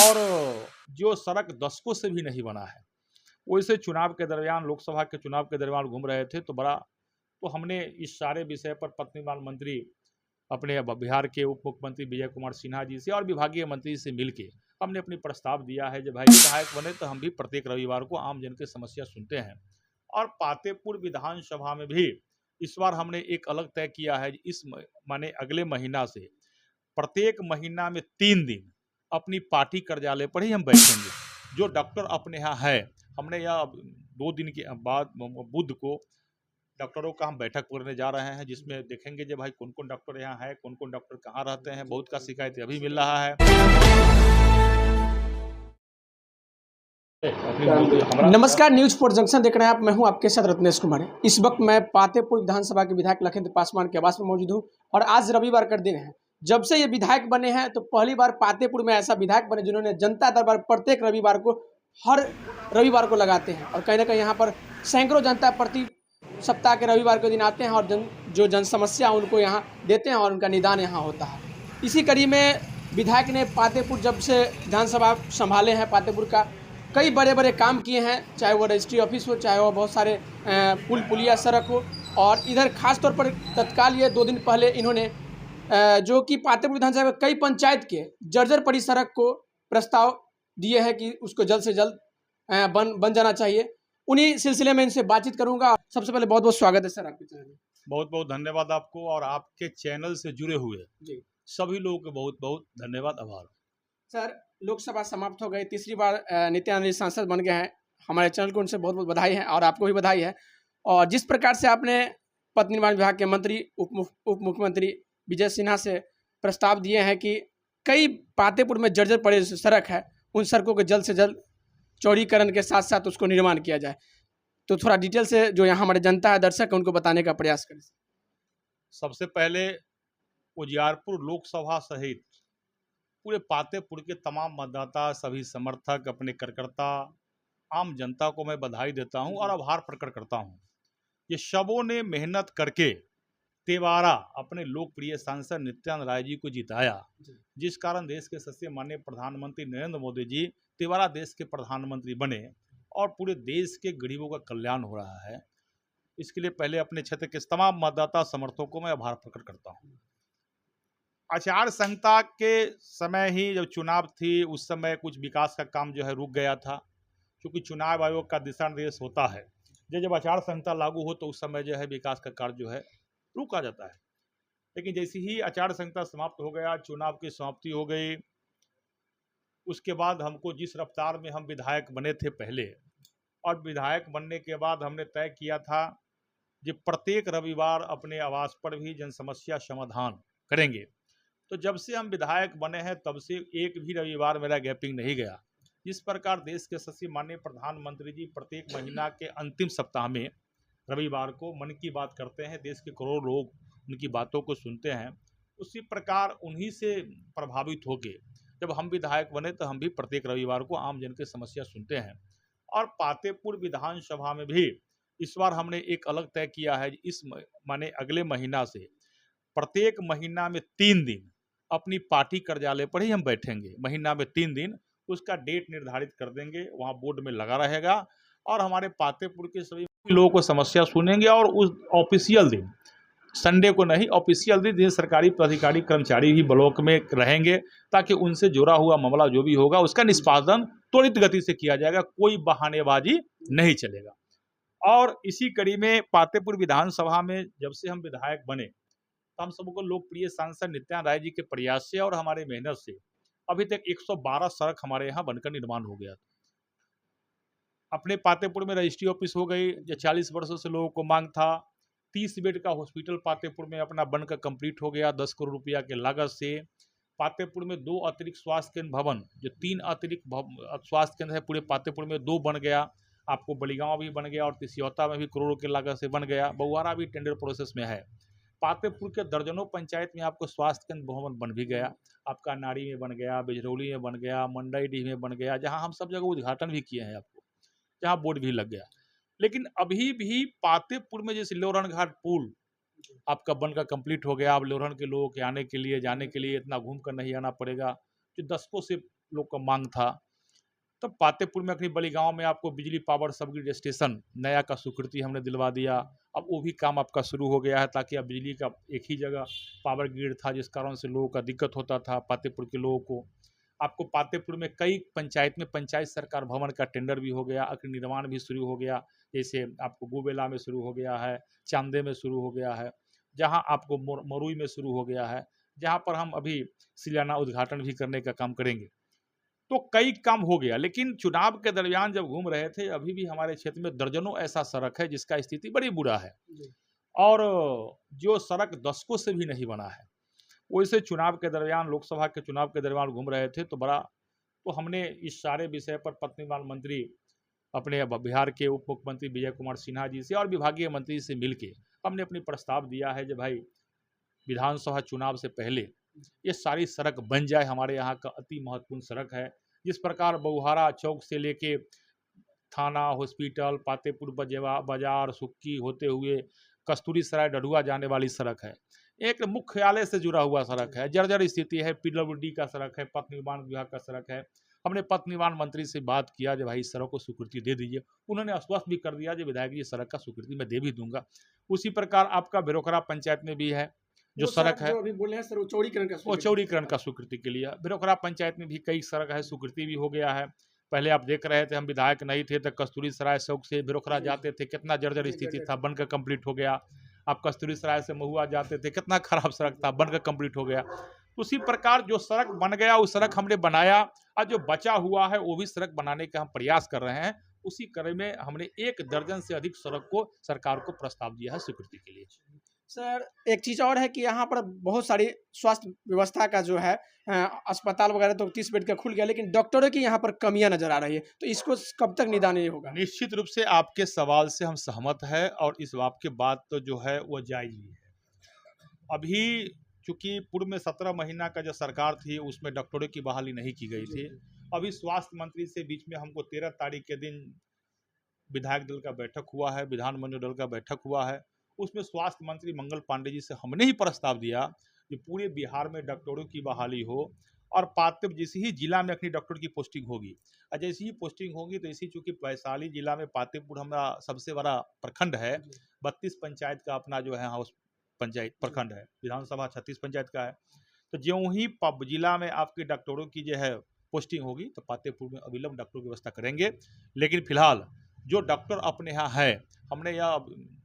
और जो सड़क दशकों से भी नहीं बना है। वैसे चुनाव के दरमियान, लोकसभा के चुनाव के दरमियान घूम रहे थे तो हमने इस सारे विषय पर पथ निर्माण मंत्री अपने बिहार के उप मुख्यमंत्री विजय कुमार सिन्हा जी से और विभागीय मंत्री से मिलके हमने अपनी प्रस्ताव दिया है जो भाई विधायक बने तो हम भी प्रत्येक रविवार को आम जन की समस्या सुनते हैं। और पातेपुर विधानसभा में भी इस बार हमने एक अलग तय किया है, माने अगले महीना से प्रत्येक महीना में 3 दिन अपनी पार्टी कार्यालय पर ही हम बैठेंगे। जो डॉक्टर अपने यहाँ है, हमने यह 2 दिन के बाद बुध को डॉक्टरों का हम बैठक करने जा रहे हैं, जिसमें देखेंगे जो भाई कौन कौन डॉक्टर यहाँ है, कौन कौन डॉक्टर कहाँ रहते हैं। बहुत का शिकायत अभी मिल रहा है। नमस्कार, न्यूज फॉर जंक्शन देख रहे हैं आप। मैं हूं आपके साथ रत्नेश कुमार। इस वक्त मैं पातेपुर विधानसभा के विधायक लखिंद्र पासवान के आवास में मौजूद हूं और आज रविवार का दिन है। जब से ये विधायक बने हैं तो पहली बार पातेपुर में ऐसा विधायक बने जिन्होंने जनता दरबार प्रत्येक रविवार को हर रविवार को लगाते हैं और कहीं ना कहीं यहाँ पर सैकड़ों जनता प्रति सप्ताह के रविवार के दिन आते हैं और जो जन समस्या उनको यहाँ देते हैं और उनका निदान यहाँ होता है। इसी कड़ी में विधायक ने पातेपुर जब से विधानसभा संभाले हैं, पातेपुर का कई बड़े बड़े काम किए हैं, चाहे वो रजिस्ट्री ऑफिस हो, चाहे वो बहुत सारे पुल पुलिया सड़क हो। और इधर खास तौर पर तत्काल ये 2 दिन पहले इन्होंने जो कि पातेपुर विधानसभा में कई पंचायत के जर्जर पड़ी सड़क को प्रस्ताव दिए हैं कि उसको जल्द से जल्द बन जाना चाहिए। उन्हीं सिलसिले में इनसे बातचीत करूंगा। सबसे पहले बहुत बहुत स्वागत है सर आपके चैनल में। बहुत बहुत धन्यवाद आपको और आपके चैनल से जुड़े हुए जी सभी लोगों को बहुत बहुत धन्यवाद, आभार। सर, लोकसभा समाप्त हो गई, तीसरी बार नित्यानंद सांसद बन गए हैं। हमारे चैनल को उनसे बहुत बहुत बधाई है और आपको भी बधाई है। और जिस प्रकार से आपने पथ निर्माण विभाग के मंत्री उप मुख्यमंत्री विजय सिन्हा से प्रस्ताव दिए हैं कि कई पातेपुर में जर्जर पड़े सड़क है, उन सड़कों को जल्द से जल्द चौड़ीकरण के साथ साथ उसको निर्माण किया जाए, तो थोड़ा डिटेल से जो यहाँ हमारे जनता है, दर्शक है, उनको बताने का प्रयास करें। सबसे पहले उजियारपुर लोकसभा सहित पूरे पातेपुर के तमाम मतदाता, सभी समर्थक, अपने कार्यकर्ता, आम जनता को मैं बधाई देता हूं और आभार प्रकट करता हूं। ये सबों ने मेहनत करके तेवारा अपने लोकप्रिय सांसद नित्यानंद राय जी को जिताया, जिस कारण देश के सबसे माननीय प्रधानमंत्री नरेंद्र मोदी जी तेवारा देश के प्रधानमंत्री बने और पूरे देश के गरीबों का कल्याण हो रहा है। इसके लिए पहले अपने क्षेत्र के तमाम मतदाता समर्थकों को मैं आभार प्रकट करता हूँ। आचार संहिता के समय ही जब चुनाव थी, उस समय कुछ विकास का काम जो है रुक गया था, क्योंकि चुनाव आयोग का दिशा निर्देश होता है जब आचार संहिता लागू हो तो उस समय जो है विकास का कार्य जो है रुक आ जाता है। लेकिन जैसे ही आचार संहिता समाप्त हो गया, चुनाव की समाप्ति हो गई, उसके बाद हमको जिस रफ्तार में हम विधायक बने थे पहले, और विधायक बनने के बाद हमने तय किया था कि प्रत्येक रविवार अपने आवास पर भी जन समस्या समाधान करेंगे। तो जब से हम विधायक बने हैं तब से एक भी रविवार मेरा गैपिंग नहीं गया। जिस प्रकार देश के सबसे माननीय प्रधानमंत्री जी प्रत्येक महीना के अंतिम सप्ताह में रविवार को मन की बात करते हैं, देश के करोड़ों लोग उनकी बातों को सुनते हैं, उसी प्रकार उन्हीं से प्रभावित होकर जब हम विधायक बने तो हम भी प्रत्येक रविवार को आम जन की समस्या सुनते हैं। और पातेपुर विधानसभा में भी इस बार हमने एक अलग तय किया है, माने अगले महीना से प्रत्येक महीना में 3 दिन अपनी पार्टी कार्यालय पर ही हम बैठेंगे। महीना में 3 दिन उसका डेट निर्धारित कर देंगे, वहाँ बोर्ड में लगा रहेगा और हमारे पातेपुर के सभी लोगों को समस्या सुनेंगे। और उस ऑफिशियल दिन, संडे को नहीं, ऑफिशियल दिन सरकारी पदाधिकारी कर्मचारी भी ब्लॉक में रहेंगे ताकि उनसे जुड़ा हुआ मामला जो भी होगा उसका निष्पादन त्वरित गति से किया जाएगा, कोई बहानेबाजी नहीं चलेगा। और इसी कड़ी में पातेपुर विधानसभा में जब से हम विधायक बने तो हम सबको लोकप्रिय सांसद नित्यानंद राय जी के प्रयास से और हमारे मेहनत से अभी तक 112 सड़क हमारे यहाँ बनकर निर्माण हो गया। अपने पातेपुर में रजिस्ट्री ऑफिस हो गई, जो 40 वर्षों से लोगों को मांग था। 30 बेड का हॉस्पिटल पातेपुर में अपना बनकर कंप्लीट हो गया 10 करोड़ रुपया के लागत से। पातेपुर में 2 अतिरिक्त स्वास्थ्य केंद्र भवन, जो 3 अतिरिक्त स्वास्थ्य केंद्र है पूरे पातेपुर में, 2 बन गया। आपको बलिगांव भी बन गया और तिसियौता में भी करोड़ों के लागत से बन गया। बउआरा भी टेंडर प्रोसेस में है। पातेपुर के दर्जनों पंचायत में आपको स्वास्थ्य केंद्र भवन बन भी गया। आपका नारी में बन गया, बिजरौली में बन गया, मंडईडीह में बन गया, जहां हम सब जगह उद्घाटन भी किए हैं आपको, जहां बोर्ड भी लग गया। लेकिन अभी भी पातेपुर में जैसे लोरन घाट पुल आपका बनकर कंप्लीट हो गया। अब लोरन के लोगों के आने के लिए जाने के लिए इतना घूम कर नहीं आना पड़ेगा, जो दशकों से लोग का मांग था। तब पातेपुर में अखनी बड़ी गांव में आपको बिजली पावर सबग्रिड स्टेशन नया का स्वीकृति हमने दिलवा दिया। अब वो भी काम आपका शुरू हो गया है, ताकि अब बिजली का एक ही जगह पावर ग्रिड था, जिस कारण से लोगों का दिक्कत होता था पातेपुर के लोगों को। आपको पातेपुर में कई पंचायत में पंचायत सरकार भवन का टेंडर भी हो गया, अग्नि निर्माण भी शुरू हो गया। जैसे आपको गोबेला में शुरू हो गया है, चांदे में शुरू हो गया है, जहाँ आपको मरुई में शुरू हो गया है, जहाँ पर हम अभी शिलान्यास उद्घाटन भी करने का काम करेंगे। तो कई काम हो गया, लेकिन चुनाव के दरमियान जब घूम रहे थे, अभी भी हमारे क्षेत्र में दर्जनों ऐसा सड़क है जिसका स्थिति बड़ी बुरा है, और जो सड़क दशकों से भी नहीं बना है। वैसे चुनाव के दरमियान, लोकसभा के चुनाव के दरमियान घूम रहे थे तो हमने इस सारे विषय पर पथ निर्माण मंत्री अपने बिहार के उप मुख्यमंत्री विजय कुमार सिन्हा जी से और विभागीय मंत्री से मिलके हमने अपनी प्रस्ताव दिया है कि भाई विधानसभा चुनाव से पहले ये सारी सड़क बन जाए। हमारे यहाँ का अति महत्वपूर्ण सड़क है। जिस प्रकार बहुहारा चौक से लेके थाना, हॉस्पिटल, पातेपुर बाजार, सुक्की होते हुए कस्तूरी सराय डढ़ुआ जाने वाली सड़क है, एक मुख्यालय से जुड़ा हुआ सड़क है, जर्जर स्थिति है, पीडब्ल्यूडी का सड़क है, पथ निर्माण विभाग का सड़क है। हमने पथ निर्माण मंत्री से बात किया कि भाई इस सड़क को स्वीकृति दे दीजिए। उन्होंने आश्वस्त भी कर दिया कि विधायक जी सड़क का स्वीकृति मैं दे भी दूंगा। उसी प्रकार आपका बिरोखरा पंचायत में भी है जो सड़क है, जो अभी बोले हैं सर, वो चौड़ीकरण का स्वीकृति के लिए। बिरोखरा पंचायत में भी कई सड़क है, स्वीकृति भी हो गया है। पहले आप देख रहे थे, हम विधायक नहीं थे तो कस्तूरी सराय चौक से बिरोखरा जाते थे, कितना जर्जर स्थिति था, बनकर कंप्लीट हो गया। आप कस्तूरी सराय से महुआ जाते थे, कितना खराब सड़क था, बनकर कंप्लीट हो गया। उसी प्रकार जो सड़क बन गया उस सड़क हमने बनाया, और जो बचा हुआ है वो भी सड़क बनाने का हम प्रयास कर रहे हैं। उसी क्रम में हमने 1 दर्जन से अधिक सड़क को सरकार को प्रस्ताव दिया है स्वीकृति के लिए। सर एक चीज़ और है कि यहाँ पर बहुत सारी स्वास्थ्य व्यवस्था का जो है अस्पताल वगैरह तो 30 बेड का खुल गया, लेकिन डॉक्टरों की यहाँ पर कमियां नजर आ रही है, तो इसको कब तक निदान ये होगा? निश्चित रूप से आपके सवाल से हम सहमत है, और इस आपके बात तो जो है वो जायज भी है। अभी चूंकि पूर्व में 17 महीना का जो सरकार थी उसमें डॉक्टरों की बहाली नहीं की गई थी। अभी स्वास्थ्य मंत्री से बीच में हमको 13 तारीख के दिन विधायक दल का बैठक हुआ है, विधानमंडल दल का बैठक हुआ है। उसमें स्वास्थ्य मंत्री मंगल पांडे जी से हमने ही प्रस्ताव दिया कि पूरे बिहार में डॉक्टरों की बहाली हो, और पातेपुर जिस ही जिला में अपनी डॉक्टर की पोस्टिंग होगी, और जैसी ही पोस्टिंग होगी तो इसी चूंकि वैशाली जिला में पातेपुर हमारा सबसे बड़ा प्रखंड है, 32 पंचायत का अपना जो है हाउस पंचायत प्रखंड है, विधानसभा 36 पंचायत का है। तो ज्यों ही जिला में आपके डॉक्टरों की जो है पोस्टिंग होगी तो पातेपुर में अविलंब डॉक्टरों की व्यवस्था करेंगे। लेकिन फिलहाल जो डॉक्टर अपने यहाँ है, हमने यह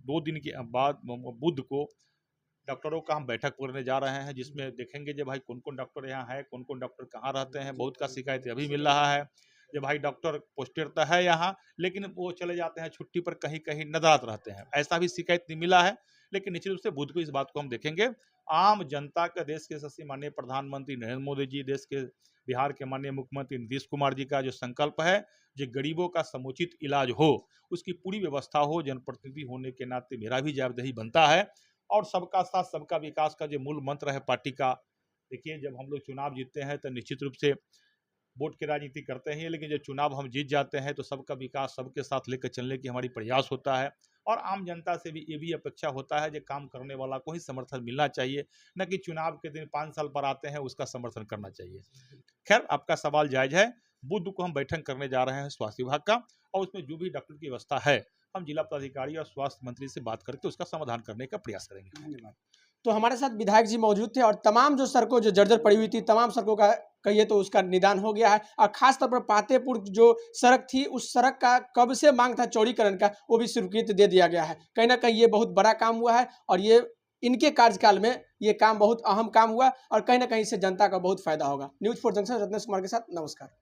2 दिन के बाद बुध को डॉक्टरों का हम बैठक करने जा रहे हैं, जिसमें देखेंगे जो भाई कौन कौन डॉक्टर यहाँ है, कौन कौन डॉक्टर कहाँ रहते हैं। बहुत का शिकायत अभी मिल रहा है जो भाई डॉक्टर पोस्टेड तो है यहाँ, लेकिन वो चले जाते हैं छुट्टी पर, कहीं कहीं नजरात रहते हैं, ऐसा भी शिकायत नहीं मिला है। लेकिन निश्चित रूप से बुध को इस बात को हम देखेंगे। आम जनता का, देश के यशस्वी माननीय प्रधानमंत्री नरेंद्र मोदी जी, देश के बिहार के माननीय मुख्यमंत्री नीतीश कुमार जी का जो संकल्प है जो गरीबों का समुचित इलाज हो, उसकी पूरी व्यवस्था हो, जनप्रतिनिधि होने के नाते मेरा भी जवाबदेही बनता है। और सबका साथ सबका विकास का जो मूल मंत्र है पार्टी का, देखिए जब हम लोग चुनाव जीतते हैं तो निश्चित रूप से वोट की राजनीति करते हैं, लेकिन जब चुनाव हम जीत जाते हैं तो सबका विकास सबके साथ लेकर चलने की हमारी प्रयास होता है। और आम जनता से भी ये भी अपेक्षा होता है कि काम करने वाला को ही समर्थन मिलना चाहिए, न कि चुनाव के दिन 5 साल पर आते हैं उसका समर्थन करना चाहिए। खैर आपका सवाल जायज है। बुध को हम बैठक करने जा रहे हैं स्वास्थ्य विभाग का, और उसमें जो भी डॉक्टर की व्यवस्था है हम जिला पदाधिकारी और स्वास्थ्य मंत्री से बात करके उसका समाधान करने का प्रयास करेंगे। धन्यवाद। तो हमारे साथ विधायक जी मौजूद थे, और तमाम जो सड़कों जो जर्जर पड़ी हुई थी, तमाम सड़कों का कहिए तो उसका निदान हो गया है। और खास तौर पर पातेपुर जो सड़क थी, उस सड़क का कब से मांग था चौड़ीकरण का, वो भी स्वीकृति दे दिया गया है। कहीं ना कहीं ये बहुत बड़ा काम हुआ है, और ये इनके कार्यकाल में ये काम बहुत अहम काम हुआ, और कहीं ना कहीं इससे जनता का बहुत फायदा होगा। News for junction Ratnesh Kumar के साथ, नमस्कार।